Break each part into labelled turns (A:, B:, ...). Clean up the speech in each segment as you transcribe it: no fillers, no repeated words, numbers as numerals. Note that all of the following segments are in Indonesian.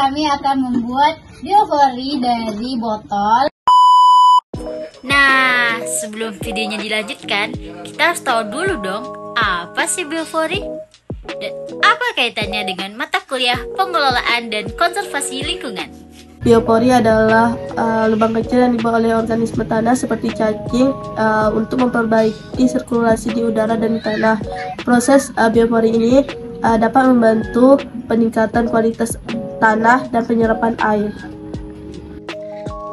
A: kami akan membuat biofori dari botol.
B: Nah, sebelum videonya dilanjutkan, kita harus tahu dulu dong, apa sih biofori? Dan apa kaitannya dengan mata kuliah pengelolaan dan konservasi lingkungan?
C: Biopori adalah lubang kecil yang dibuat oleh organisme tanah seperti cacing untuk memperbaiki sirkulasi di udara dan di tanah. Proses biopori ini dapat membantu peningkatan kualitas tanah dan penyerapan air.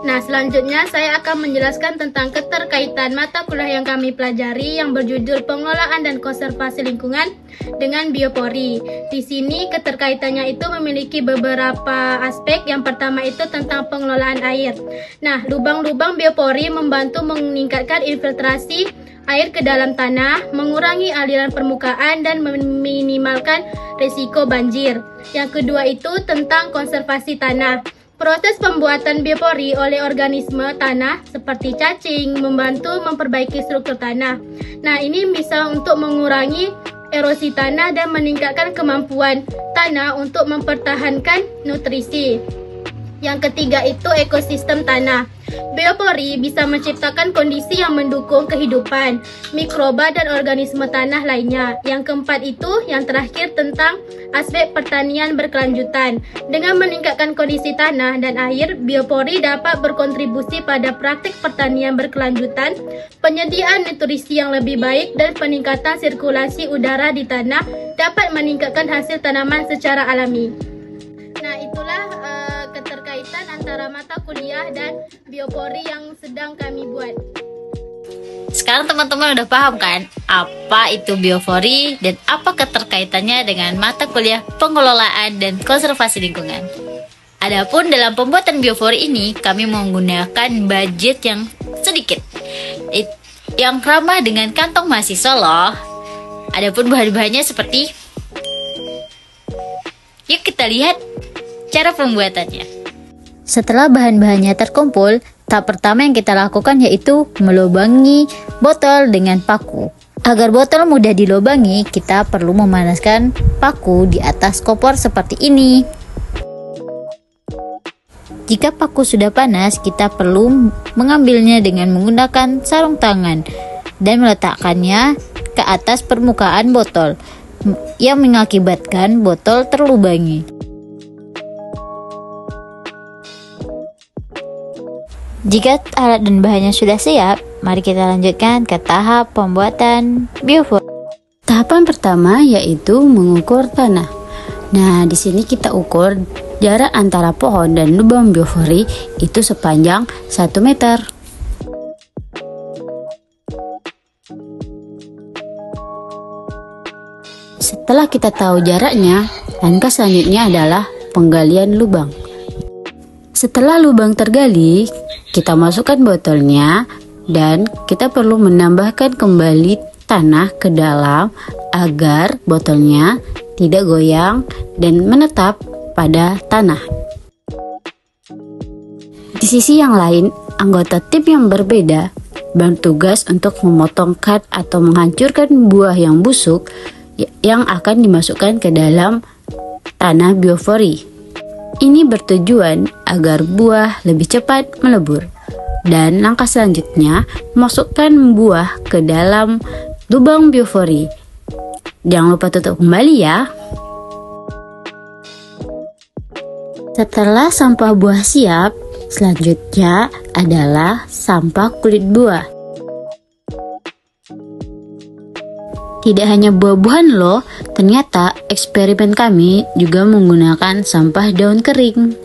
D: Nah, selanjutnya saya akan menjelaskan tentang keterkaitan mata kuliah yang kami pelajari yang berjudul Pengelolaan dan Konservasi Lingkungan dengan biopori. Di sini keterkaitannya itu memiliki beberapa aspek. Yang pertama itu tentang pengelolaan air. Nah, lubang-lubang biopori membantu meningkatkan infiltrasi air ke dalam tanah, mengurangi aliran permukaan dan meminimalkan risiko banjir. Yang kedua itu tentang konservasi tanah. Proses pembuatan biopori oleh organisme tanah seperti cacing membantu memperbaiki struktur tanah. Nah, ini bisa untuk mengurangi erosi tanah dan meningkatkan kemampuan tanah untuk mempertahankan nutrisi. Yang ketiga itu ekosistem tanah. Biopori bisa menciptakan kondisi yang mendukung kehidupan mikroba dan organisme tanah lainnya. Yang keempat itu, yang terakhir tentang aspek pertanian berkelanjutan. Dengan meningkatkan kondisi tanah dan air, biopori dapat berkontribusi pada praktik pertanian berkelanjutan, penyediaan nutrisi yang lebih baik, dan peningkatan sirkulasi udara di tanah dapat meningkatkan hasil tanaman secara alami. Nah, itulah keterkaitan antara mata kuliah dan biopori yang sedang kami buat.
B: Sekarang teman-teman udah paham kan apa itu biofori dan apa keterkaitannya dengan mata kuliah pengelolaan dan konservasi lingkungan. Adapun dalam pembuatan biofori ini kami menggunakan budget yang sedikit, yang ramah dengan kantong mahasiswa loh. Adapun bahan-bahannya seperti, yuk kita lihat cara pembuatannya. Setelah bahan-bahannya terkumpul, tahap pertama yang kita lakukan yaitu melubangi botol dengan paku. Agar botol mudah dilubangi, kita perlu memanaskan paku di atas kompor seperti ini. Jika paku sudah panas, kita perlu mengambilnya dengan menggunakan sarung tangan dan meletakkannya ke atas permukaan botol yang mengakibatkan botol terlubangi. Jika alat dan bahannya sudah siap, mari kita lanjutkan ke tahap pembuatan biofori.
E: Tahapan pertama yaitu mengukur tanah. Nah, di sini kita ukur jarak antara pohon dan lubang biofori itu sepanjang 1 meter. Setelah kita tahu jaraknya, langkah selanjutnya adalah penggalian lubang. Setelah lubang tergali, kita masukkan botolnya dan kita perlu menambahkan kembali tanah ke dalam agar botolnya tidak goyang dan menetap pada tanah. Di sisi yang lain, anggota tim yang berbeda bertugas untuk memotongkan atau menghancurkan buah yang busuk yang akan dimasukkan ke dalam tanah biofori. Ini bertujuan agar buah lebih cepat melebur. Dan langkah selanjutnya, masukkan buah ke dalam lubang biofori. Jangan lupa tutup kembali ya. Setelah sampah buah siap, selanjutnya adalah sampah kulit buah. Tidak hanya buah-buahan loh, ternyata eksperimen kami juga menggunakan sampah daun kering.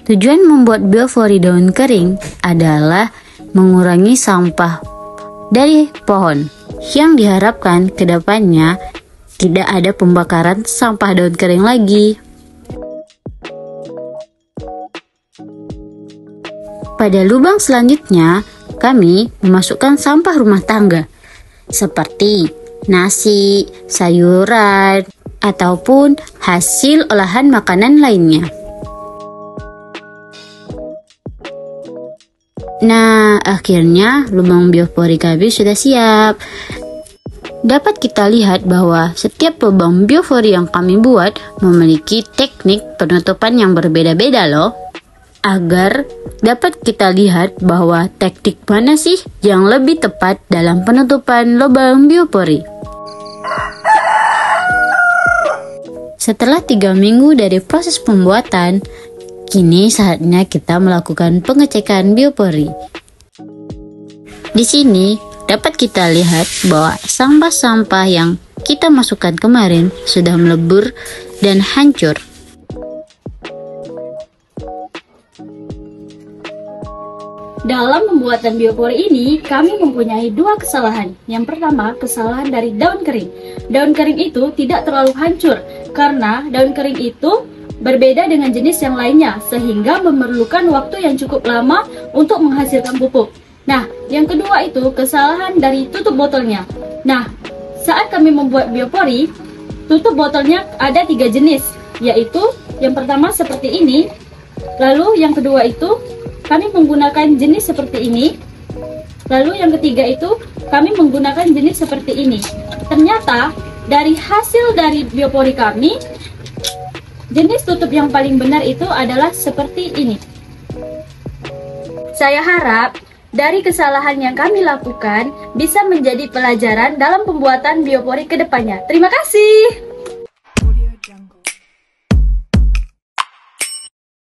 E: Tujuan membuat biofori daun kering adalah mengurangi sampah dari pohon, yang diharapkan ke depannya tidak ada pembakaran sampah daun kering lagi. Pada lubang selanjutnya, kami memasukkan sampah rumah tangga, seperti nasi, sayuran, ataupun hasil olahan makanan lainnya. Nah, akhirnya lubang biofori kami sudah siap. dapat kita lihat bahwa setiap lubang biopori yang kami buat memiliki teknik penutupan yang berbeda-beda loh. Agar dapat kita lihat bahwa teknik mana sih yang lebih tepat dalam penutupan lubang biopori. Setelah 3 minggu dari proses pembuatan, kini saatnya kita melakukan pengecekan biopori. Di sini dapat kita lihat bahwa sampah-sampah yang kita masukkan kemarin sudah melebur dan hancur.
D: Dalam pembuatan biopori ini, kami mempunyai 2 kesalahan. Yang pertama, kesalahan dari daun kering. Daun kering itu tidak terlalu hancur, karena daun kering itu berbeda dengan jenis yang lainnya, sehingga memerlukan waktu yang cukup lama untuk menghasilkan pupuk. Nah, yang kedua itu kesalahan dari tutup botolnya. Nah, saat kami membuat biopori, tutup botolnya ada 3 jenis, yaitu yang pertama seperti ini, lalu yang kedua itu kami menggunakan jenis seperti ini, lalu yang ketiga itu kami menggunakan jenis seperti ini. Ternyata dari hasil dari biopori kami, jenis tutup yang paling benar itu adalah seperti ini. Saya harap dari kesalahan yang kami lakukan bisa menjadi pelajaran dalam pembuatan biopori ke depannya. Terima kasih.